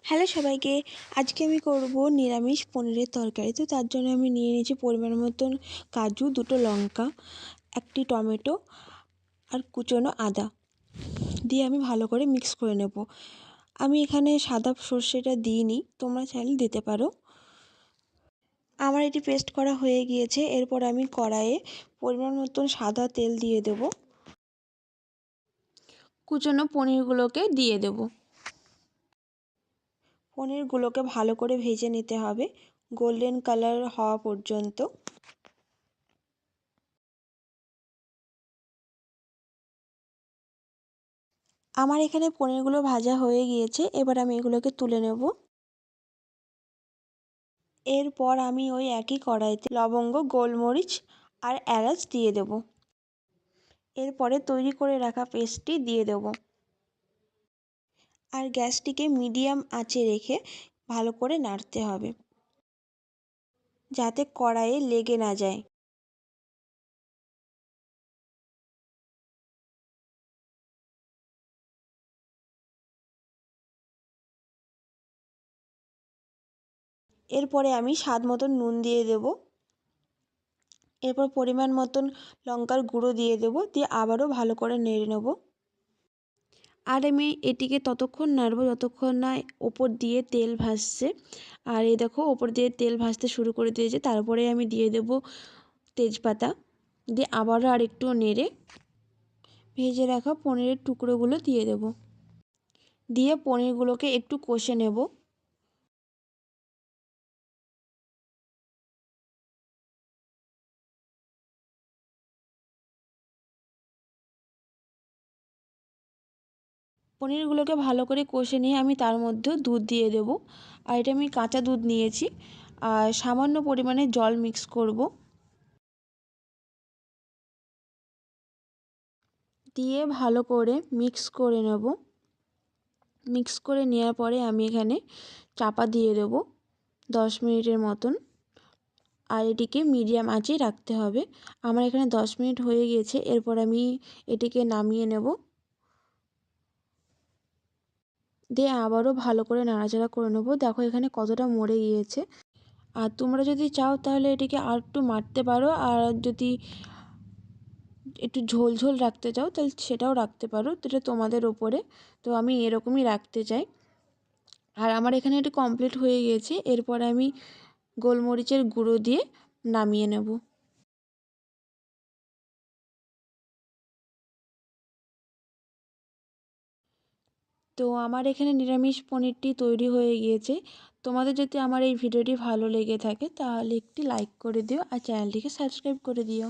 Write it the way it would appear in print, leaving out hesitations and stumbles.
Hello সবাইকে। আজকে আমি করব নিরামিষ পনিরের তরকারি। তো তার জন্য আমি নিয়ে নিয়েছি পরিমাণ মতন কাজু, দুটো লঙ্কা, একটি টমেটো আর কুচনো আদা দিয়ে আমি ভালো করে মিক্স করে নেব। আমি এখানে সাদা সর্ষেটা দিইনি, তোমরা চাইলে দিতে পারো। আমার এটি পেস্ট করা হয়ে গিয়েছে। এরপর আমি কড়াইয়ে পরিমাণ মতন সাদা তেল দিয়ে দেব। কুচনো পনিরগুলোকে দিয়ে দেব। পনিরগুলোকে ভালো করে ভেজে নিতে হবে গোল্ডেন কালার হওয়া পর্যন্ত। আমার এখানে পনিরগুলো ভাজা হয়ে গিয়েছে। এবার আমি এগুলোকে তুলে নেব। এরপর আমি ওই একই কড়াইতে লবঙ্গ, গোলমরিচ আর এলাচ দিয়ে দেব। এরপরে তৈরি করে রাখা পেস্টটি দিয়ে দেব আর গ্যাসটিকে মিডিয়াম আঁচে রেখে ভালো করে নাড়তে হবে যাতে কড়াইয়ে লেগে না যায়। এরপরে আমি স্বাদ মতন নুন দিয়ে দেব। এরপর পরিমাণ মতন লঙ্কার গুঁড়ো দিয়ে দেব, দিয়ে আবারও ভালো করে নেড়ে নেব। আর আমি এটিকে ততক্ষণ নাড়ব যতক্ষণ না ওপর দিয়ে তেল ভাসছে। আর এই দেখো ওপর দিয়ে তেল ভাসতে শুরু করে দিয়েছে। তারপরে আমি দিয়ে দেব তেজপাতা, দিয়ে আবারও আরেকটু নেড়ে ভেজে রাখা পনিরের টুকরোগুলো দিয়ে দেব, দিয়ে পনিরগুলোকে একটু কষে নেব। পনিরগুলোকে ভালো করে কষে নিয়ে আমি তার মধ্যে দুধ দিয়ে দেব। আর এটা আমি কাঁচা দুধ নিয়েছি আর সামান্য পরিমাণে জল মিক্স করব, দিয়ে ভালো করে মিক্স করে নেব। মিক্স করে নেওয়ার পরে আমি এখানে চাপা দিয়ে দেব 10 মিনিটের মতন। আর এটিকে মিডিয়াম আঁচেই রাখতে হবে। আমার এখানে 10 মিনিট হয়ে গিয়েছে। এরপর আমি এটিকে নামিয়ে নেব, দিয়ে আবারও ভালো করে নাড়াচাড়া করে নেব। দেখো এখানে কতটা মরে গিয়েছে। আর তোমরা যদি চাও তাহলে এটিকে আর একটু মারতে পারো, আর যদি একটু ঝোল ঝোল রাখতে চাও তাহলে সেটাও রাখতে পারো, তো এটা তোমাদের ওপরে। তো আমি এরকমই রাখতে চাই। আর আমার এখানে এটি কমপ্লিট হয়ে গিয়েছে। এরপর আমি গোলমরিচের গুঁড়ো দিয়ে নামিয়ে নেব। তো আমার এখানে নিরামিষ পনিরটি তৈরি হয়ে গিয়েছে। তোমাদের যদি আমার এই ভিডিওটি ভালো লেগে থাকে তাহলে একটি লাইক করে দিও আর চ্যানেলটিকে সাবস্ক্রাইব করে দিও।